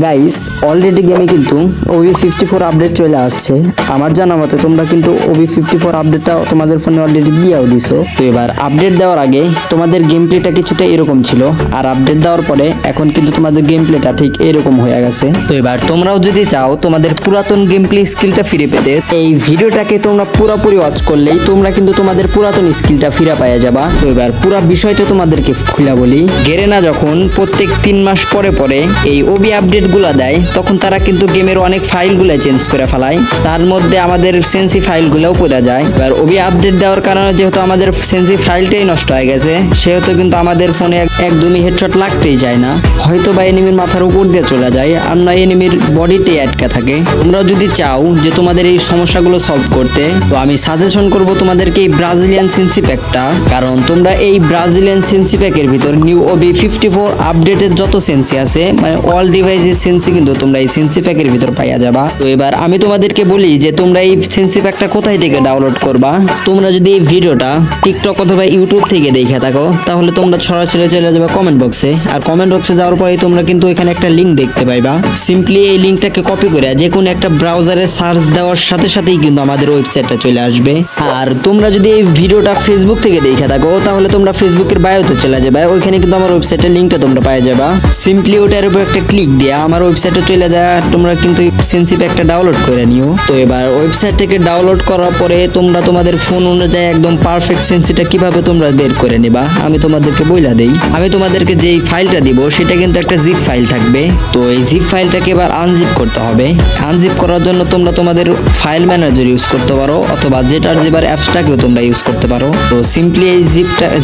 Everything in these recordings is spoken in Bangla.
গাইস অলরেডি গেমে কিন্তু OB54 আপডেট চলে আসছে। আমার জানা মতে তোমরা কিন্তু OB54 আপডেটটা তোমাদের ফোনে অলরেডি দিয়েও দিছো। তো এবার আপডেট দেওয়ার আগে তোমাদের গেম প্লেটা কিছুটা এরকম ছিল, আর আপডেট দেওয়ার পরে এখন কিন্তু তোমাদের গেম প্লেটা ঠিক এরকম হয়ে গেছে। তো এবার তোমরাও যদি চাও তোমাদের পুরাতন গেম প্লে স্কিলটা ফিরে পেতে, এই ভিডিওটাকে তোমরা পুরোপুরি ওয়াচ করলেই তোমরা কিন্তু তোমাদের পুরাতন স্কিলটা ফিরে পাওয়া যাবা। তো এবার পুরো বিষয়টা তোমাদেরকে খুলে বলি। গেরেনা যখন প্রত্যেক 3 মাস পরে পরে এই ওবি আপডেট গুলা দেয়, তখন তারা কিন্তু গেমের অনেক ফাইল গুলা চেঞ্জ করে ফেলায়। তার মধ্যে আমাদের সেন্সি ফাইল গুলাও পড়ে যায়। এবার ওবি আপডেট দেওয়ার কারণে যেহেতু আমাদের সেন্সি ফাইলটাই নষ্ট হয়ে গেছে, সেহেতু কিন্তু আমাদের ফোনে একদমই হেডশট লাগতেই যায় না। হয়তো বা এনিমির মাথার উপর দিয়ে চলে যায়, আর না এনিমির বডিতে আটকে থাকে। তোমরা যদি চাও যে তোমাদের এই সমস্যাগুলো সলভ করতে, তো আমি সাজেশন করব তোমাদেরকে এই ব্রাজিলিয়ান সেন্সি প্যাকটা। কারণ তোমরা এই ব্রাজিলিয়ান সেন্সি প্যাকের ভিতর নিউ OB54 আপডেটের যত সেন্সি আছে, মানে অল ডিভাইসের সেন্সি কিন্তু তোমরা এই সেন্সি প্যাকের ভিতর পাইয়া যাবা। তো এবার আমি তোমাদেরকে বলি যে তোমরা এই সেন্সি প্যাকটা কোথায় থেকে ডাউনলোড করবা। তোমরা যদি এই ভিডিওটা টিকটক অথবা ইউটিউব থেকে দেখে থাকো, তাহলে তোমরা সরাসরি চলে যাবে কমেন্ট বক্সে। আর কমেন্ট বক্সে যাওয়ার পরে তোমরা কিন্তু এখানে একটা লিংক দেখতে পাইবা। সিম্পলি এই লিংকটাকে কপি করে যে কোনো একটা ব্রাউজারে সার্চ দেওয়ার সাথে সাথেই কিন্তু আমাদের ওয়েবসাইটটা চলে আসবে। আর তোমরা যদি এই ভিডিওটা ফেসবুক থেকে দেখে থাকো, তাহলে তোমরা ফেসবুকের বায়োতে চলে যাবে, ওইখানে কিন্তু আমার ওয়েবসাইটের লিংকটা তোমরা পেয়ে যাবা। সিম্পলি ওটার উপর একটা ক্লিক দিয়া আমার ওয়েবসাইটে চলে যায়, তোমরা কিন্তু সেন্সি প্যাকটা ডাউনলোড করে নিও। তো এবার ওয়েবসাইট থেকে ডাউনলোড করার পরে তোমরা তোমাদের ফোন অনুযায়ী একদম পারফেক্ট সেন্সিটা কিভাবে তোমরা বের করে নিবা আমি তোমাদেরকে বইলা দেই। আমি তোমাদেরকে যেই ফাইলটা দিব সেটা কিন্তু একটা জিপ ফাইল থাকবে। তো এই জিপ ফাইলটাকে এবার আনজিপ করতে হবে। আনজিপ করার জন্য তোমরা তোমাদের ফাইল ম্যানেজার ইউজ করতে পারো, অথবা জেটার জিপার অ্যাপসটাকেও তোমরা ইউজ করতে পারো। তো সিম্পলি এই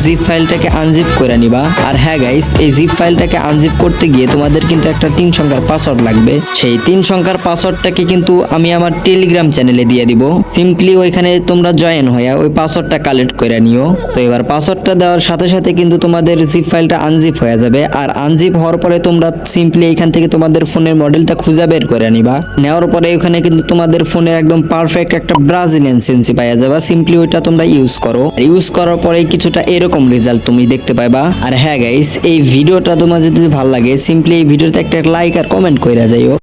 জিপ ফাইলটাকে আনজিপ করে নিবা। আর হ্যাঁ গাইস, এই জিপ ফাইলটাকে আনজিপ করতে গিয়ে তোমাদের কিন্তু একটা 3 সংখ্যার পাসওয়ার্ড লাগবে। সেই 3 সংখ্যার পাসওয়ার্ডটাকে কিন্তু আমি আমার টেলিগ্রাম চ্যানেলে দিয়ে দিব। সিম্পলি ওইখানে তোমরা জয়েন হয়ে ওই পাসওয়ার্ডটা কালেক্ট করে নিও। তো এবার পাসওয়ার্ডটা দেওয়ার সাথে সাথে কিন্তু তোমাদের জিপ ফাইলটা আনজিপ হয়ে যাবে। আর আনজিপ হওয়ার পরে তোমরা সিম্পলি এখান থেকে তোমাদের ফোনের মডেলটা খুঁজে বের করে নিবা। নেওয়ার পরে ওখানে কিন্তু তোমাদের ফোনের একদম পারফেক্ট একটা ব্রাজিলিয়ান সেন্সি পাওয়া যাবে। সিম্পলি ওইটা তোমরা ইউজ করো। ইউজ করার পরে কিছুটা এরকম রেজাল্ট তুমি দেখতে পাইবা। আর হ্যাঁ গাইস, এই ভিডিওটা তোমার যদি ভালো লাগে, সিম্পলি এই ভিডিওতে একটা লাইক আর কমেন্ট কইরা যাইও।